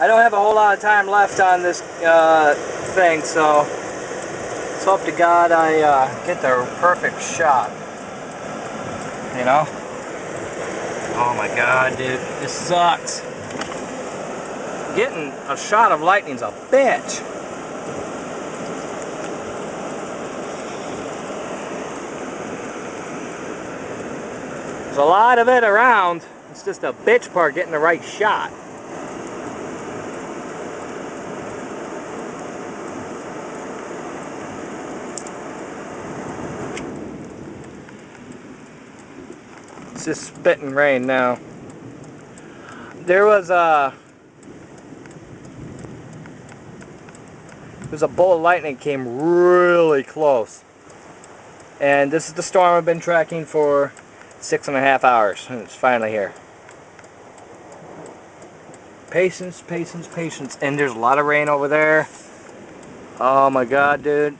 I don't have a whole lot of time left on this thing, so let's hope to God I get the perfect shot. You know? Oh my God, dude, this sucks. Getting a shot of lightning's a bitch. There's a lot of it around. It's just a bitch part getting the right shot. It's just spitting rain now. There was a bolt of lightning came really close. And this is the storm I've been tracking for 6.5 hours, and it's finally here. Patience, patience, patience. And there's a lot of rain over there. Oh my God, dude.